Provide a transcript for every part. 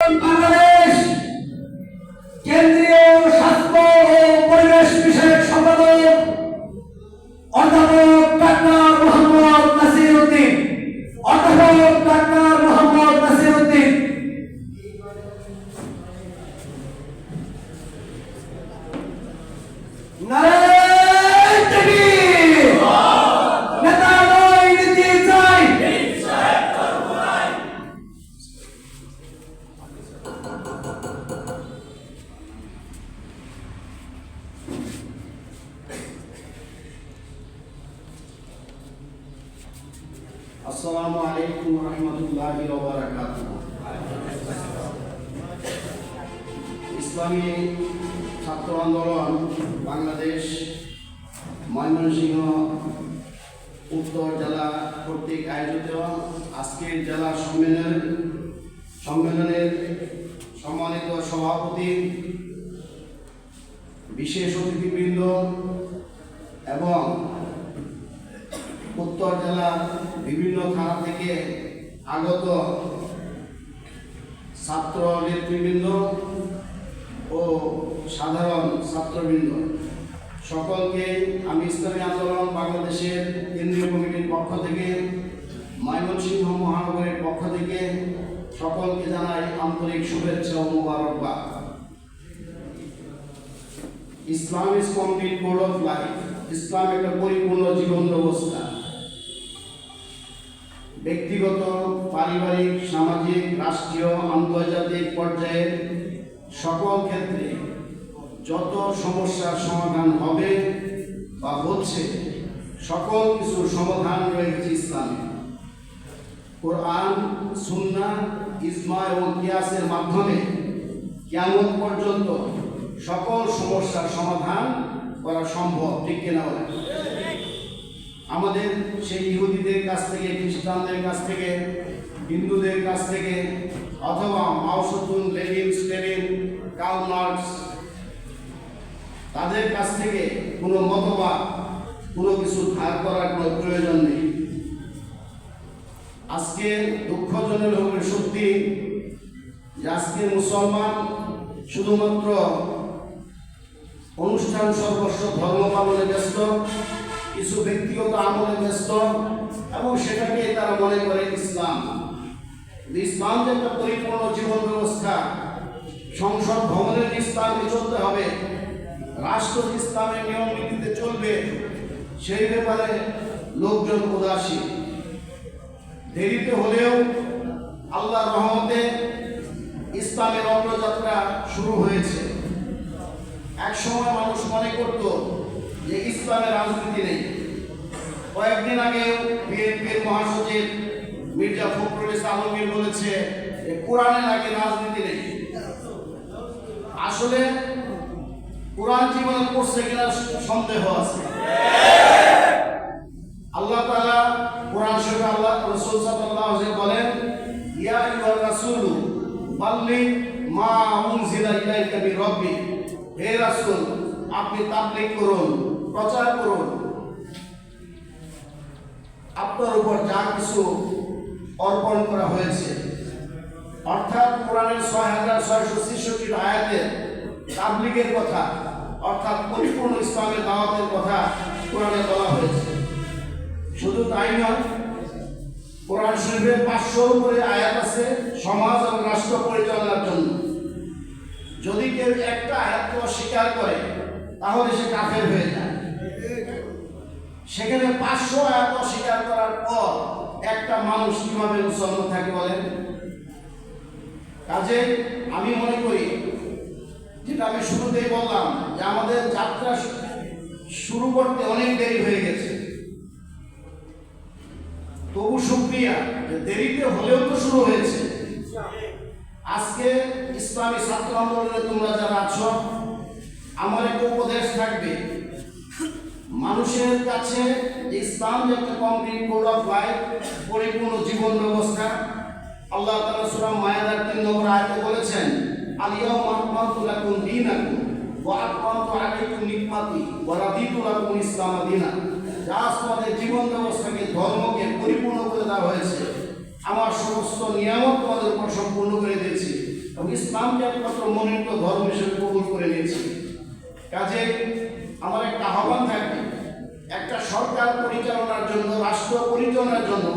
বাংলাদেশ কেন্দ্রীয় স্বাস্থ্য ও পরিবেশ বিষয়ক সম্পাদক অধ্যাপক ডাক্তার মোহাম্মদ নাসির উদ্দিন, অধ্যাপক ডাক্তার মোহাম্মদ নাসির উদ্দিন। আসসালামু আলাইকুম ওয়া রাহমাতুল্লাহি ওয়া বারাকাতুহু। ইসলামী ছাত্র আন্দোলন বাংলাদেশ ময়মনসিংহ উত্তর জেলা কর্তৃক আয়োজিত আজকের জেলা সম্মেলনের সম্মানিত সভাপতি, বিশেষ অতিথিবৃন্দ এবং উত্তর জেলার বিভিন্ন থানা থেকে আগত ছাত্র নেতৃবৃন্দ ও সাধারণ ছাত্রবৃন্দ, সকলকে আমি ইসলামী আন্দোলন বাংলাদেশের কেন্দ্রীয় কমিটির পক্ষ থেকে, ময়মনসিংহ মহানগরের পক্ষ থেকে সকলকে জানাই আন্তরিক শুভেচ্ছা ও মোবারকবাদ। Islam is complete code of life. ইসলাম একটা পরিপূর্ণ জীবন ব্যবস্থা। ব্যক্তিগত, পারিবারিক, সামাজিক, রাষ্ট্রীয়, আন্তর্জাতিক পর্যায়ের সকল ক্ষেত্রে যত সমস্যার সমাধান হবে বা হচ্ছে, সকল কিছুর সমাধান রয়েছে ইসলামে। কোরআন, সুন্নাহ, ইজমা এবং কিয়াসের মাধ্যমে কিয়ামত পর্যন্ত সকল সমস্যার সমাধান করা সম্ভব, ঠিক কিনা বলেন? আমাদের সেই ইহুদিদের কাছ থেকে, খ্রিস্টানদের কাছ থেকে, হিন্দুদের কাছ থেকে, অথবা মাও Zedong, Lenin, Stalin, Karl Marx, তাদের কাছ থেকে কোনো মতবাদ, কোনো কিছু ধার করার কোনো প্রয়োজন নেই। আজকে দুঃখজনক হলে সত্যি যে আজকে মুসলমান শুধুমাত্র অনুষ্ঠান সর্বস্ব ধর্ম পালনে ব্যস্ত, কিছু ব্যক্তিগত আমলে ব্যস্ত, এবং সেটাকে তারা মনে করে ইসলাম। ইসলাম যে একটা পরিপূর্ণ জীবন ব্যবস্থা, সংসদ ভবনের ইসলামে চলতে হবে, রাষ্ট্র ইসলামের নিয়ম নীতিতে চলবে, সেই ব্যাপারে লোকজন উদাসীন। দেরিতে হলেও আল্লাহর রহমতে ইসলামের অগ্রযাত্রা শুরু হয়েছে। এক সময় মানুষ মনে করত যে ইসলামের রাজনীতি নেই। কয়েকদিন আগে বিএনপির মহাসচিব মির্জা ফখরুল ইসলাম আলমগীর বলেছে যে কোরআনে নাকি রাজনীতি নেই। আসলে কোরআন জীবনে পড়ছে কিনা সন্দেহ আছে। আল্লাহ তাআলা কোরআন শরীফে আল্লাহ রাসূল সাল্লাল্লাহু আলাইহি ওয়াসাল্লাম বলেন, ইয়া আইয়ুহার রাসূলু বাল্লিগ মা উনজিলা ইলাইকা মির রাব্বিক। হে রাসূল, আপনি তাবলীগ করুন, প্রচার করুন, আপনার উপর যা কিছু অর্পণ করা হয়েছে। অর্থাৎ কোরআনের ৬৬৬৬ আয়াতের তাবলীগের কথা, অর্থাৎ পরিপূর্ণ ইসলামের দাওয়াতের কথা কোরআনে বলা হয়েছে। শুধু তাই নয়, কোরআন শরীফে ৫০০-র উপরে আয়াত আছে সমাজ এবং রাষ্ট্র পরিচালনার জন্য। যদি কেউ একটা আয়াতকে অস্বীকার করে তাহলে সে কাফের হয়ে যায়। সেখানে ৫০০ আয়াত অস্বীকার করার পর একটা মানুষ কিভাবে মুসলমান থাকে বলেন? কাজে আমি মনে করি, যেটা আমি শুরুতেই বললাম, যে আমাদের যাত্রা শুরু করতে অনেক দেরি হয়ে গেছে। তবু শুকরিয়া যে দেরিতে হলেও তো শুরু হয়েছে। আজকে ইসলামী ছাত্র আন্দোলনে তোমরা যারা আছো, আমার একটা উপদেশ থাকবে, মানুষের কাছে ইসলাম যে একটা কমপ্লিট কোড অফ লাইফ, পরিপূর্ণ জীবন ব্যবস্থা। আল্লাহ তাআলা সূরা মায়েদার ৩ নম্বর আয়াতে বলেছেন, আল-ইয়াওমা আকমালতু লাকুম দীনাকুম ওয়া আতমামতু আলাইকুম নি'মাতি ওয়া রাদিতু লাকুম ইসলামা দীনা। যা তোমাদের জীবন ব্যবস্থাকে, ধর্মকে পরিপূর্ণ করে দেওয়া হয়েছে, আমার সমস্ত নিয়ামত তোমাদের উপর সম্পূর্ণ করে দিয়েছি এবং ইসলামকে একমাত্র মনোনীত ধর্ম হিসেবে কবুল করে নিয়েছি। কাজে আমার একটা আহ্বান থাকবে, একটা সরকার পরিচালনার জন্য, রাষ্ট্র পরিচালনার জন্য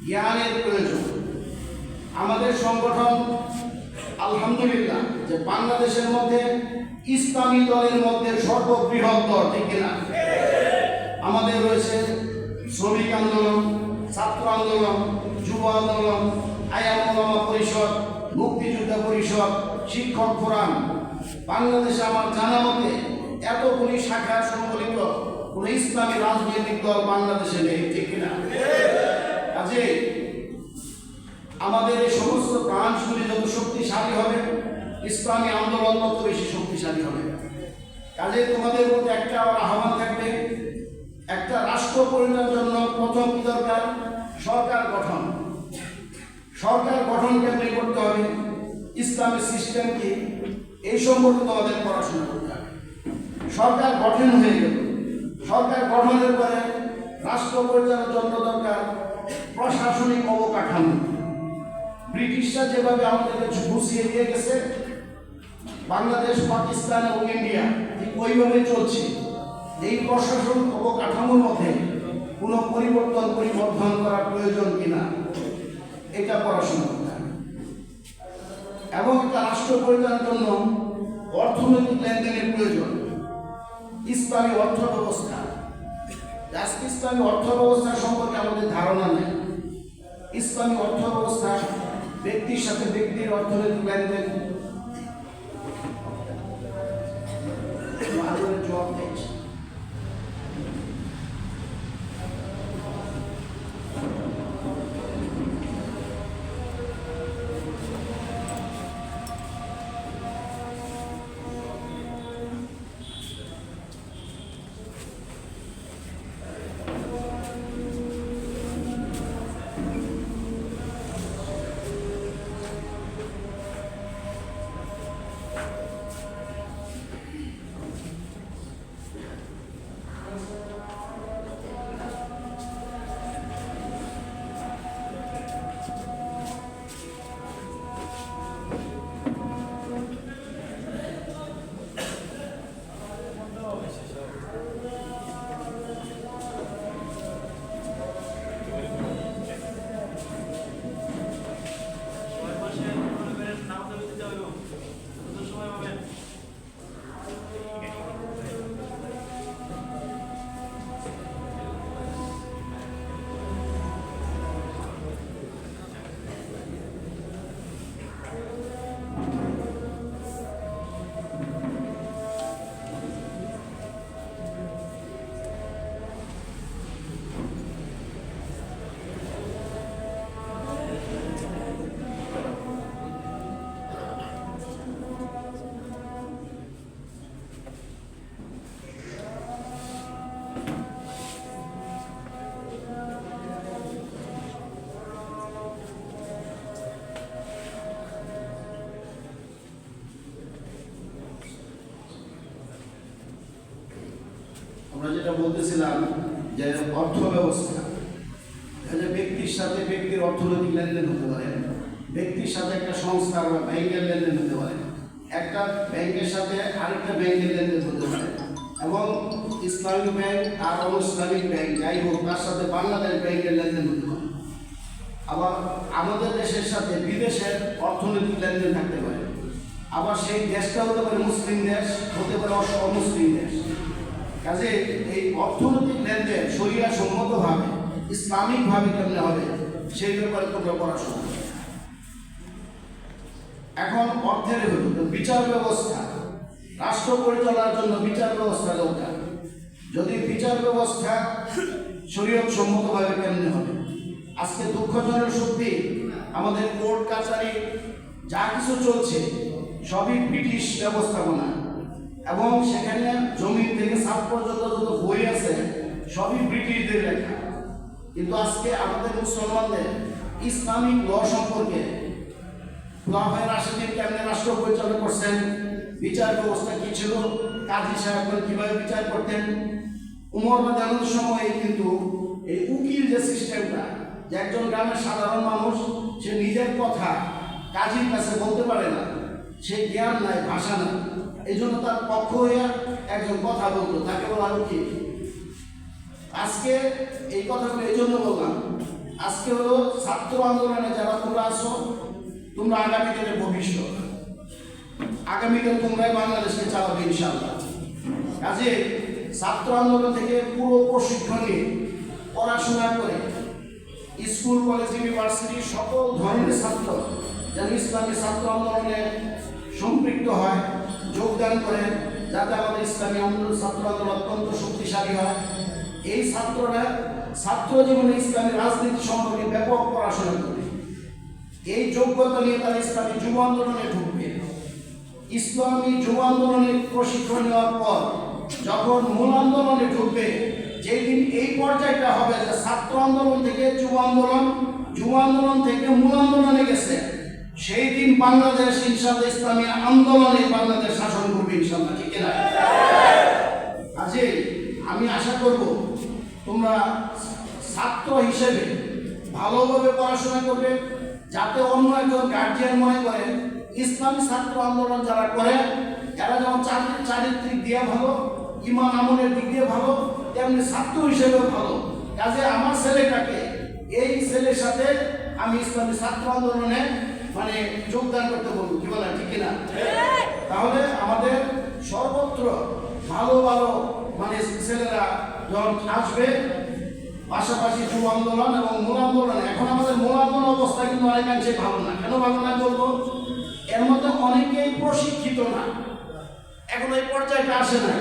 জ্ঞানের প্রয়োজন। আমাদের সংগঠন আলহামদুলিল্লাহ যে বাংলাদেশের মধ্যে ইসলামী দলের মধ্যে সর্ববৃহৎ দল, ঠিক কিনা? আমাদের রয়েছে শ্রমিক আন্দোলন, ছাত্র আন্দোলন, যুব আন্দোলন, আয়াম ওলামা পরিষদ, মুক্তিযোদ্ধা পরিষদ, শিক্ষক ফোরাম। বাংলাদেশে আমার জানা মতে এতগুলি শাখা সংগঠিত কোন ইসলামী রাজনৈতিক দল বাংলাদেশে নেই, ঠিক কিনা? কাজে আমাদের এই সমস্ত ব্রাঞ্চগুলি যত শক্তিশালী হবে, ইসলামী আন্দোলন তত বেশি শক্তিশালী হবে। কাজে তোমাদের মধ্যে একটা আহ্বান থাকবে, একটা রাষ্ট্র পরিচালনার জন্য প্রথম কি দরকার? সরকার গঠন। সরকার গঠন কেমনি করতে হবে, ইসলামিক সিস্টেম কি, এই সম্পর্কে তোমাদের পড়াশোনা করতে হবে। সরকার গঠন হয়ে গেল, সরকার গঠনের পরে রাষ্ট্র পরিচালনার জন্য দরকার প্রশাসনিক অবকাঠামো। ব্রিটিশরা যেভাবে আমাদেরকে গুছিয়ে দিয়ে গেছে, বাংলাদেশ, পাকিস্তান এবং ইন্ডিয়া ঠিক ওইভাবেই চলছে। এই প্রশাসন অবকাঠামোর মধ্যে কোনো পরিবর্তন করার প্রয়োজন কিনা, এটা পড়াশোনা করতে হবে। এবং একটা রাষ্ট্র পরিচালনার জন্য অর্থনৈতিক লেনদেনের প্রয়োজন। ইসলামী অর্থ ব্যবস্থা, আজকে ইসলামী অর্থ ব্যবস্থা সম্পর্কে আমাদের ধারণা নেই। ইসলামী অর্থ ব্যবস্থা ব্যক্তির সাথে ব্যক্তির অর্থনৈতিক লেনদেন। জবাব দিচ্ছে আমরা যেটা বলতেছিলাম যে অর্থ ব্যবস্থা, ব্যক্তির সাথে ব্যক্তির অর্থনৈতিক লেনদেন হতে পারে, ব্যক্তির সাথে একটা সংস্থা বা ব্যাংকের লেনদেন হতে পারে, একটা ব্যাংকের সাথে আরেকটা ব্যাংকের লেনদেন হতে পারে, এবং ইসলামিক ব্যাংক আর অনইসলামিক ব্যাংক যাই হোক তার সাথে বাংলাদেশ ব্যাংকের লেনদেন হতে পারে। আবার আমাদের দেশের সাথে বিদেশের অর্থনৈতিক লেনদেন থাকতে পারে। আবার সেই দেশটা হতে পারে মুসলিম দেশ, হতে পারে অমুসলিম দেশ। কাজে এই অর্থনৈতিক লেনদেন শরিয়া সম্মতভাবে ইসলামিকভাবে কেমনে হবে সেই ব্যাপারে তোমরা পড়াশোনা। এখন অর্থের হল বিচার ব্যবস্থা, রাষ্ট্র পরিচালনার জন্য বিচার ব্যবস্থা দরকার। যদি বিচার ব্যবস্থা শরীয়ত সম্মতভাবে কেমনে হবে? আজকে দুঃখজনক সত্যি আমাদের কোর্ট কাছারি যা কিছু চলছে সবই ব্রিটিশ ব্যবস্থাপনা, এবং সেখানে জমি থেকে সাত পর্যন্ত যত বই আছে সবই ব্রিটিশদের লেখা। কিন্তু আজকে আমাদের মুসলমানদের ইসলামিক ল সম্পর্কে খোলাফায়ে রাশিদিন কেমনে রাষ্ট্র পরিচালনা করছেন, বিচার ব্যবস্থা কি ছিল, কাজী সাহেবগণ কিভাবে বিচার করতেন, উমর রাদিয়াল্লাহু সময়ে কিন্তু এই উকিল যে সিস্টেমটা, যে একজন গ্রামের সাধারণ মানুষ সে নিজের কথা কাজীর কাছে বলতে পারে না, সেই জ্ঞান নাই, ভাষা নাই, এই জন্য তার পক্ষ হয়ে একজন কথা বলতো, তাকে বলা হলো কি। আজকে এই কথাগুলো এই জন্য বললাম, আজকে হলো ছাত্র আন্দোলনে যারা তোমরা আছো, তোমরা আগামী দিনের ভবিষ্যৎ, আগামীতে তোমরাই বাংলাদেশকে চালাবে ইনশাআল্লাহ। কাজে ছাত্র আন্দোলন থেকে পুরো প্রশিক্ষণ নিয়ে পড়াশোনা করে স্কুল, কলেজ, ইউনিভার্সিটি সকল ধরনের ছাত্র যেন ইসলামী ছাত্র আন্দোলনে সম্পৃক্ত হয়, যোগদান করে, যাতে আমাদের ইসলামী আন্দোলন ছাত্র আন্দোলন অত্যন্ত শক্তিশালী হয়। এই ছাত্ররা ছাত্র জীবনে ইসলামী রাজনীতি সম্পর্কে ব্যাপক পড়াশোনা করবে, এই যোগ্যতা নিয়ে তারা ইসলামী যুব আন্দোলনে ঢুকবে। ইসলামী যুব আন্দোলনে প্রশিক্ষণ নেওয়ার পর যখন মূল আন্দোলনে ঢুকবে, যেদিন এই পর্যায়টা হবে যে ছাত্র আন্দোলন থেকে যুব আন্দোলন, যুব আন্দোলন থেকে মূল আন্দোলনে গেছে, সেই দিন বাংলাদেশ ইনশাআল্লাহ ইসলামী আন্দোলনে বাংলাদেশ শাসন করবে ইনশাআল্লাহ, ঠিক না? আজকে আমি আশা করব তোমরা ছাত্র হিসেবে ভালোভাবে পড়াশোনা করবে, যাতে অন্য একজন গার্জিয়ান মনে করে ইসলামী ছাত্র আন্দোলন যারা করে, যারা যেমন চারিত্রিক দিয়ে ভালো, ইমান আমলের দিক দিয়ে ভালো, তেমনি ছাত্র হিসেবেও ভালো। কাজে আমার ছেলেটাকে, এই ছেলের সাথে আমি ইসলামী ছাত্র আন্দোলনে মানে যোগদান করতে বলবো, কি বলেন, ঠিক না? তাহলে আমাদের সর্বত্র ভালো ভালো মানে ছেলেরা যখন আসবে, পাশাপাশি যুব আন্দোলন এবং মূল আন্দোলন। এখন আমাদের মূল আন্দোলন অবস্থা কিন্তু অনেকাংশে ভালো না। কেন ভালো না বলবো? এর মধ্যে অনেকেই প্রশিক্ষিত না, এখন এই পর্যায়টা আসে নাই।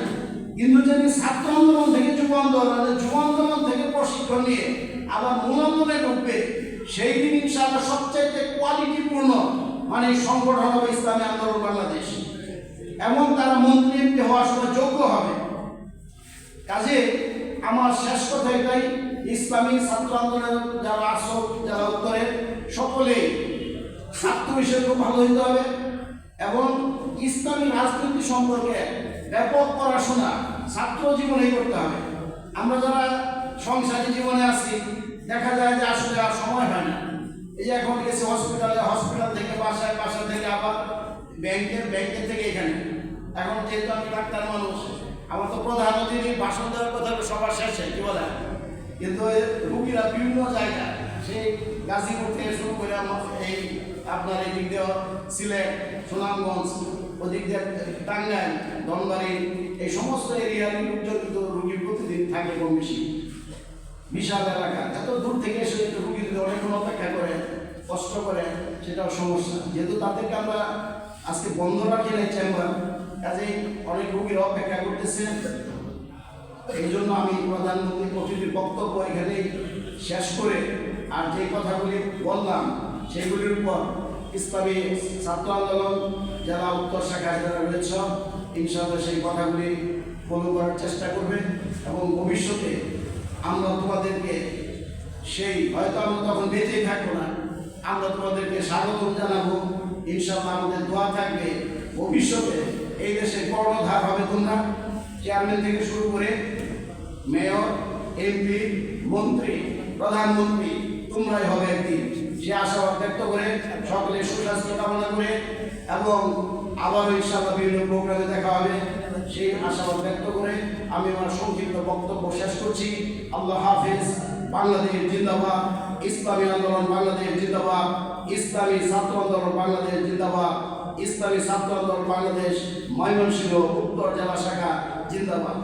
কিন্তু যদি ছাত্র আন্দোলন থেকে যুব আন্দোলন, যুব আন্দোলন থেকে প্রশিক্ষণ নিয়ে আবার মূল আন্দোলনে ঢুকবে, সেই দিন ইনশাআল্লাহ সবচাইতে কোয়ালিটিপূর্ণ মানে সংগঠন হবে ইসলামী আন্দোলন বাংলাদেশ, এবং তারা মন্ত্রী এমপি হওয়ার সময় যোগ্য হবে। কাজে আমার শেষ কথা এটাই, ইসলামী ছাত্র আন্দোলনের যারা আসো, যারা উত্তরে, সকলেই ছাত্র হিসেবে ভালো হইতে হবে এবং ইসলামী রাজনীতি সম্পর্কে ব্যাপক পড়াশোনা ছাত্র জীবনেই করতে হবে। আমরা যারা সংসারী জীবনে আছি, দেখা যায় যে আসলে আর সময় হয় না। এই যে এখন গেছি হসপিটালে, হসপিটাল থেকে বাসায়, বাসা থেকে আবার ব্যাংকের থেকে এখানে। এখন যেহেতু আমি ডাক্তার মানুষ, আমার তো প্রধান অতিথি ভাষণ দেওয়ার কথা সবার শেষে, কি বলে, কিন্তু রুগীরা বিভিন্ন জায়গায়, সেই গাজীপুর থেকে শুরু করে এই আপনার এই দিক দিয়ে সিলেট, সুনামগঞ্জ, ওদিক দিয়ে টাঙ্গাইল, ধনবাড়ি, এই সমস্ত এরিয়ার লোকজন কিন্তু রুগী প্রতিদিন থাকে কম বেশি, বিশাল এলাকা। এত দূর থেকে এসে রুগী যদি অনেকক্ষণ অপেক্ষা করে, কষ্ট করে, সেটাও সমস্যা। যেহেতু তাদেরকে আমরা আজকে বন্ধ রাখি নাই চেম্বার, কাজেই অনেক রুগীর অপেক্ষা করতেছে। এই জন্য আমি প্রধানমন্ত্রী অতিথির বক্তব্য এখানেই শেষ করে, আর যে কথাগুলি বললাম সেগুলির উপর ইসলামী ছাত্র আন্দোলন যারা উত্তর শাখায় যারা রয়েছে, ইনশাআল্লাহ সেই কথাগুলি ফলো করার চেষ্টা করবে এবং ভবিষ্যতে আমরা তোমাদেরকে সেই, হয়তো আমরা তখন বেঁচেই থাকবো না, আমরা তোমাদেরকে স্বাগতম জানাবো। ইনশাআল্লাহ আমাদের দোয়া থাকবে ভবিষ্যতে এই দেশে কর্ণধার হবে তোমরা, চেয়ারম্যান থেকে শুরু করে মেয়র, এমপি, মন্ত্রী, প্রধানমন্ত্রী, তোমরাই হবে একদিন। সে আশাবাদ ব্যক্ত করে, সকলে সুস্বাস্থ্য কামনা করে এবং আবারও ইনশাআল্লাহ বিভিন্ন প্রোগ্রামে দেখা হবে, সেই আশাবাদ ব্যক্ত করে আমি আমার সংক্ষিপ্ত বক্তব্য শেষ করছি। আল্লাহ হাফেজ। বাংলাদেশ জিন্দাবাদ, ইসলামী আন্দোলন বাংলাদেশ জিন্দাবাদ, ইসলামী ছাত্র আন্দোলন বাংলাদেশ জিন্দাবাদ, ইসলামী ছাত্র আন্দোলন বাংলাদেশ ময়মনসিংহ উত্তর জেলা শাখা জিন্দাবাদ।